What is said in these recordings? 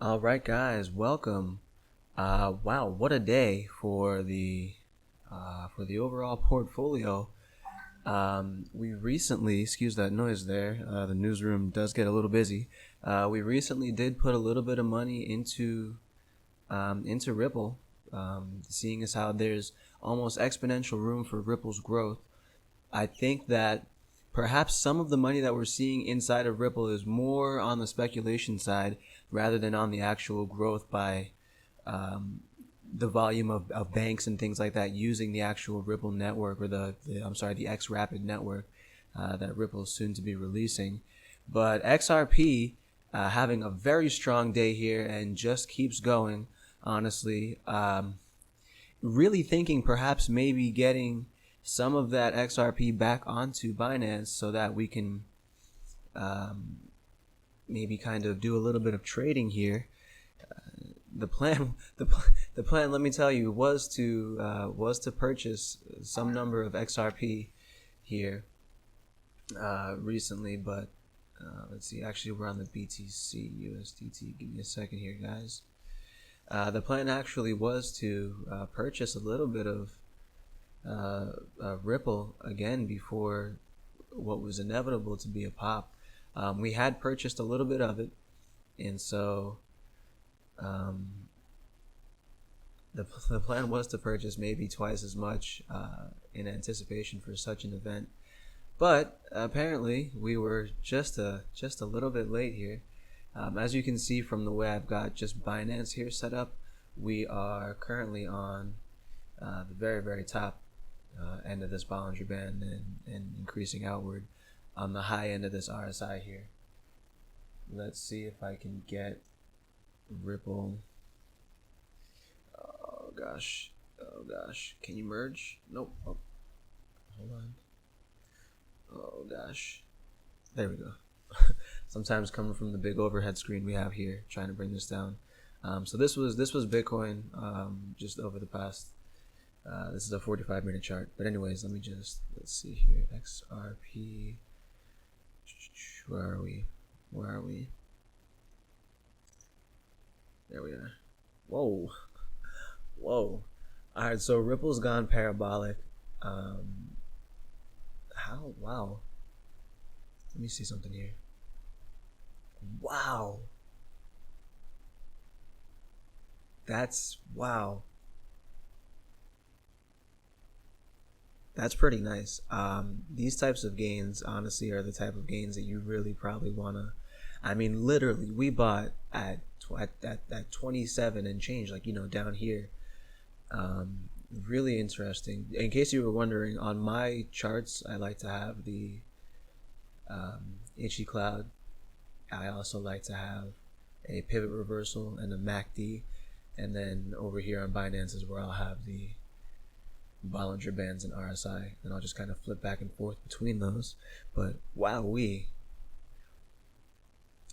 All right, guys, welcome. Wow, what a day for the overall portfolio. We recently, excuse that noise there. The newsroom does get a little busy. We recently did put a little bit of money into Ripple, seeing as how there's almost exponential room for Ripple's growth. I think that perhaps some of the money that we're seeing inside of Ripple is more on the speculation side rather than on the actual growth by the volume of banks and things like that using the actual Ripple network, or the XRapid network that Ripple is soon to be releasing. But XRP having a very strong day here and just keeps going, honestly. Really thinking perhaps maybe getting some of that XRP back onto Binance so that we can maybe kind of do a little bit of trading here. The plan, the plan, let me tell you, was to purchase some number of XRP here recently, but let's see. Actually, we're on the BTC USDT. Give me a second here, guys. The plan actually was to purchase a little bit of Ripple again before what was inevitable to be a pop. We had purchased a little bit of it, and so the plan was to purchase maybe twice as much in anticipation for such an event. But apparently we were just a little bit late here. As you can see from the way I've got just Binance here set up, we are currently on the very, very top end of this Bollinger Band and increasing outward on the high end of this RSI here. Let's see if I can get Ripple. Oh gosh, can you merge? Nope. Oh, hold on. Oh gosh, there we go. Sometimes coming from the big overhead screen we have here, trying to bring this down. So this was Bitcoin just over the past. This is a 45-minute chart. But anyways, let's see here. XRP. Where are we? There we are. Whoa. All right, so Ripple's gone parabolic. How? Wow. Let me see something here. Wow. Wow. That's pretty nice. These types of gains, honestly, are the type of gains that you really probably wanna. I mean, literally, we bought at 27 and change, down here. Really interesting. In case you were wondering, on my charts, I like to have the Itchy Cloud. I also like to have a pivot reversal and a MACD, and then over here on Binance is where I'll have the Bollinger Bands and RSI, and I'll just kind of flip back and forth between those. But wowee,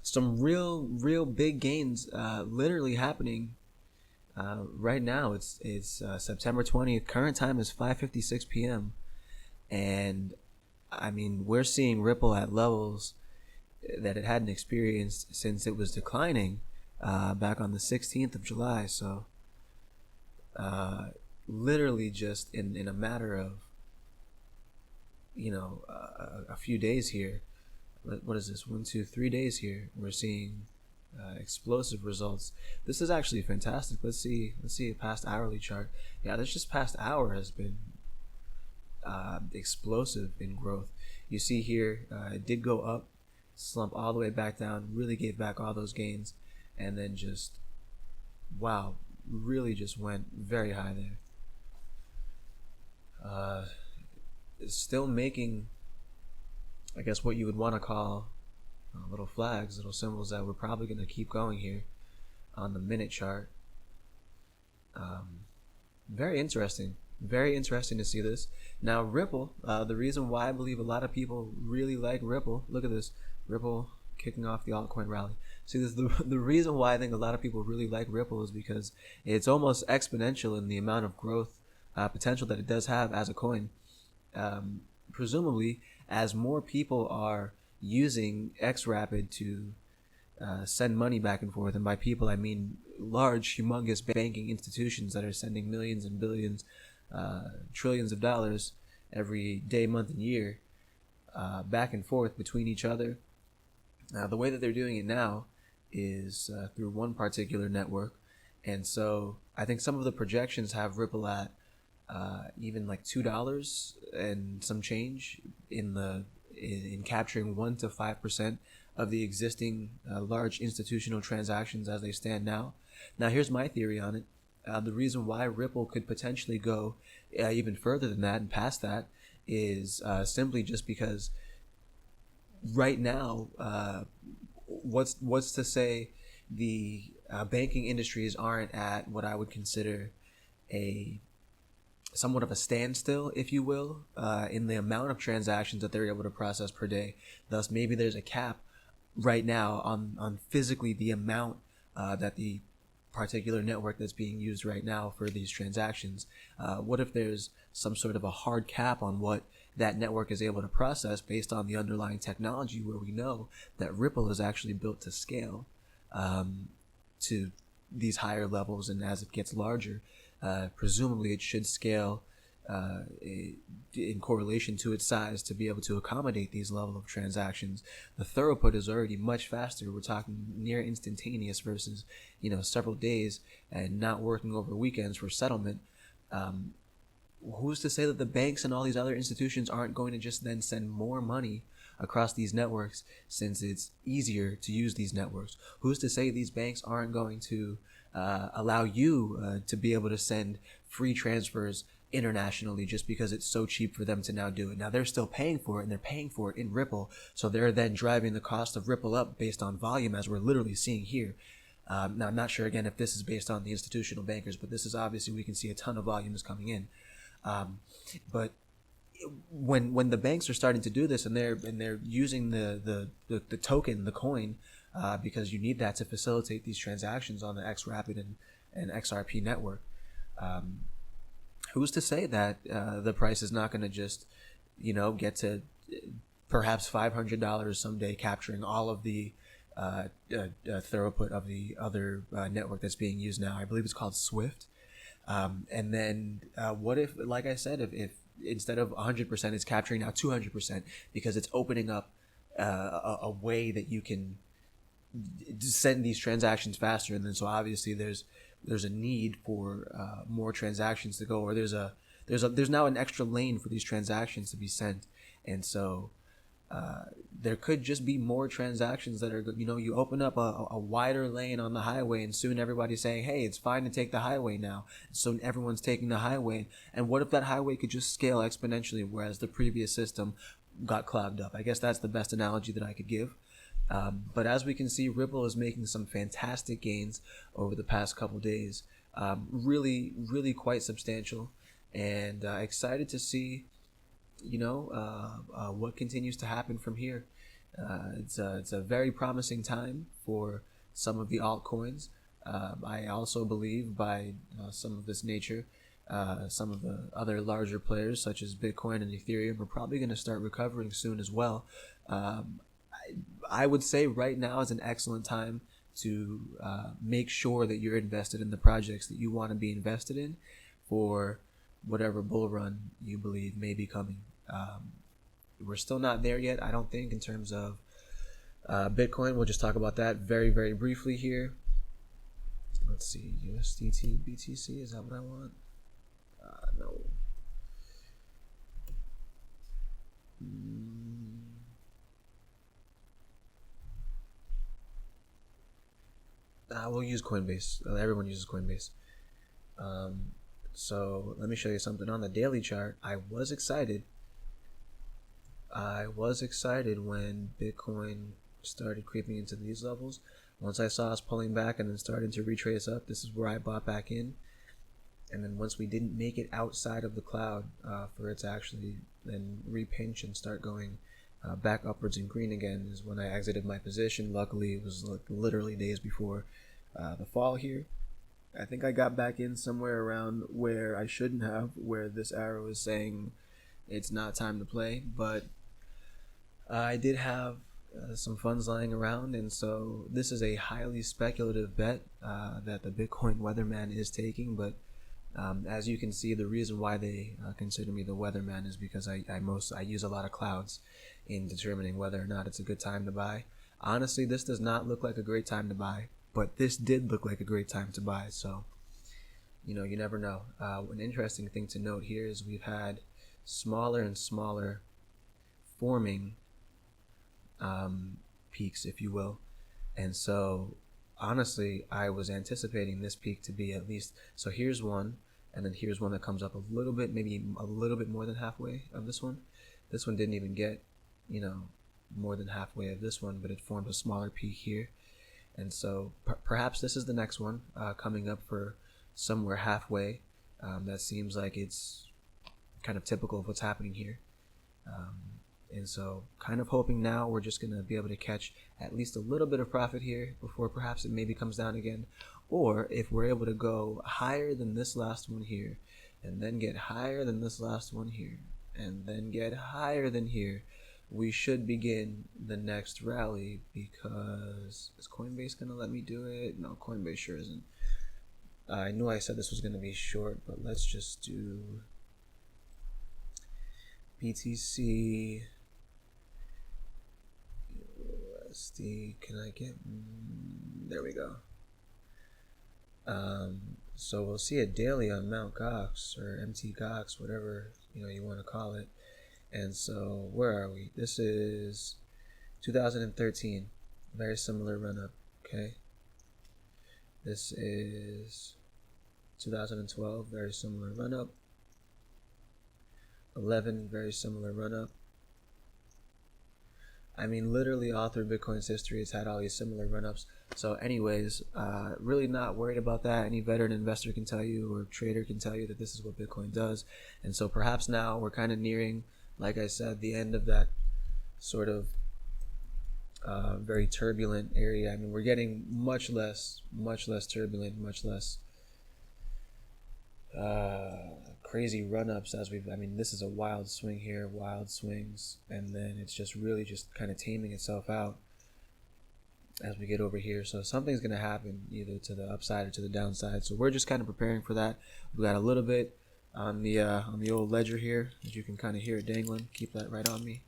some real big gains literally happening right now. It's September 20th. Current time is 5:56 p.m. and I mean, we're seeing Ripple at levels that it hadn't experienced since it was declining back on the 16th of July. So literally just in a matter of a few days here. What is this? 1, 2, 3 days here. We're seeing explosive results. This is actually fantastic. Let's see a past hourly chart. Yeah, this just past hour has been explosive in growth. You see here, it did go up, slump all the way back down, really gave back all those gains, and then just wow, really just went very high there. Still making, I guess, what you would want to call little flags, little symbols that we're probably going to keep going here on the minute chart. Very interesting to see this. Now Ripple, the reason why I believe a lot of people really like Ripple, look at this, Ripple kicking off the altcoin rally. See, this the reason why I think a lot of people really like Ripple is because it's almost exponential in the amount of growth potential that it does have as a coin. Presumably, as more people are using XRapid to send money back and forth. And by people, I mean large, humongous banking institutions that are sending millions and billions, trillions of dollars every day, month, and year back and forth between each other. The way that they're doing it now is through one particular network. And so I think some of the projections have Ripple at even like $2 and some change in capturing 1 to 5% of the existing large institutional transactions as they stand now. Now, here's my theory on it. The reason why Ripple could potentially go even further than that and past that is simply just because right now, what's to say the banking industries aren't at what I would consider a somewhat of a standstill, if you will, in the amount of transactions that they're able to process per day. Thus, maybe there's a cap right now on physically the amount that the particular network that's being used right now for these transactions. What if there's some sort of a hard cap on what that network is able to process based on the underlying technology, where we know that Ripple is actually built to scale to these higher levels, and as it gets larger, presumably it should scale in correlation to its size to be able to accommodate these level of transactions. The throughput is already much faster. We're talking near instantaneous versus several days and not working over weekends for settlement. Who's to say that the banks and all these other institutions aren't going to just then send more money across these networks, since it's easier to use these networks? Who's to say these banks aren't going to allow you to be able to send free transfers internationally just because it's so cheap for them to now do it? Now, they're still paying for it, and they're paying for it in Ripple, so they're then driving the cost of Ripple up based on volume, as we're literally seeing here. Now, I'm not sure, again, if this is based on the institutional bankers, but this is obviously, we can see a ton of volumes coming in. But when the banks are starting to do this, and they're using the token, the coin, because you need that to facilitate these transactions on the XRapid and XRP network, who's to say that the price is not going to just get to perhaps $500 someday, capturing all of the throughput of the other network that's being used now? I believe it's called Swift. And then what if, like I said, if instead of 100%, it's capturing now 200%, because it's opening up a way that you can send these transactions faster. And then so obviously there's a need for more transactions to go, or there's now an extra lane for these transactions to be sent. And so there could just be more transactions that are, you open up a wider lane on the highway, and soon everybody's saying, hey, it's fine to take the highway now. So everyone's taking the highway. And what if that highway could just scale exponentially, whereas the previous system got clogged up? I guess that's the best analogy that I could give. But as we can see, Ripple is making some fantastic gains over the past couple days. Really, really quite substantial. And excited to see what continues to happen from here. It's a very promising time for some of the altcoins. I also believe by some of this nature, some of the other larger players such as Bitcoin and Ethereum are probably going to start recovering soon as well. I would say right now is an excellent time to make sure that you're invested in the projects that you want to be invested in for whatever bull run you believe may be coming. We're still not there yet, I don't think, in terms of Bitcoin. We'll just talk about that very, very briefly here. Let's see, USDT, BTC, is that what I want? No. We'll use Coinbase. Everyone uses Coinbase. So let me show you something on the daily chart. I was excited when Bitcoin started creeping into these levels. Once I saw us pulling back and then starting to retrace up, this is where I bought back in. And then once we didn't make it outside of the cloud for it to actually then repinch and start going back upwards in green again, is when I exited my position. Luckily, it was literally days before the fall here. I think I got back in somewhere around where I shouldn't have, where this arrow is saying it's not time to play. But I did have some funds lying around, and so this is a highly speculative bet that the Bitcoin weatherman is taking. But as you can see, the reason why they consider me the weatherman is because I use a lot of clouds in determining whether or not it's a good time to buy. Honestly, this does not look like a great time to buy, but this did look like a great time to buy. So, you know, you never know. An interesting thing to note here is we've had smaller and smaller forming peaks, if you will. And so honestly, I was anticipating this peak to be at least, so here's one, and then here's one that comes up a little bit, maybe a little bit more than halfway of this one. This one didn't even get, you know, more than halfway of this one, but it formed a smaller peak here. And so perhaps this is the next one coming up for somewhere halfway. That seems like it's kind of typical of what's happening here. And so kind of hoping now we're just going to be able to catch at least a little bit of profit here before perhaps it maybe comes down again. Or if we're able to go higher than this last one here, and then get higher than this last one here, and then get higher than here, we should begin the next rally. Because is Coinbase going to let me do it? No, Coinbase sure isn't. I knew I said this was going to be short, but let's just do BTC. Can I get, there we go. So we'll see a daily on Mt. Gox or MT Gox, whatever you want to call it. And so where are we? This is 2013, very similar run up. Okay, this is 2012, very similar run up. 11, very similar run up. I mean, literally all through Bitcoin's history, it's had all these similar run-ups. So anyways, really not worried about that. Any veteran investor can tell you, or trader can tell you, that this is what Bitcoin does. And so perhaps now we're kind of nearing, like I said, the end of that sort of very turbulent area. I mean, we're getting much less turbulent, much less crazy run-ups as I mean, this is a wild swing here, wild swings, and then it's just really just kind of taming itself out as we get over here. So something's going to happen either to the upside or to the downside. So we're just kind of preparing for that. We've got a little bit on the old ledger here, as you can kind of hear it dangling. Keep that right on me.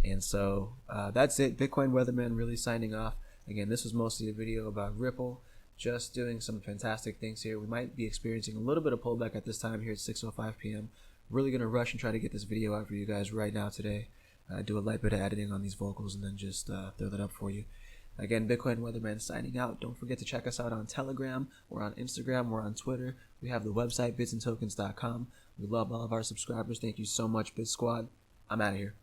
And so that's it. Bitcoin Weatherman really signing off. Again, this was mostly a video about Ripple. Just doing some fantastic things here. We might be experiencing a little bit of pullback at this time here at 6:05 p.m. Really going to rush and try to get this video out for you guys right now today. Do a light bit of editing on these vocals and then just throw that up for you. Again, Bitcoin Weatherman signing out. Don't forget to check us out on Telegram. We're on Instagram. We're on Twitter. We have the website bitsandtokens.com. We love all of our subscribers. Thank you so much, Bit Squad. I'm out of here.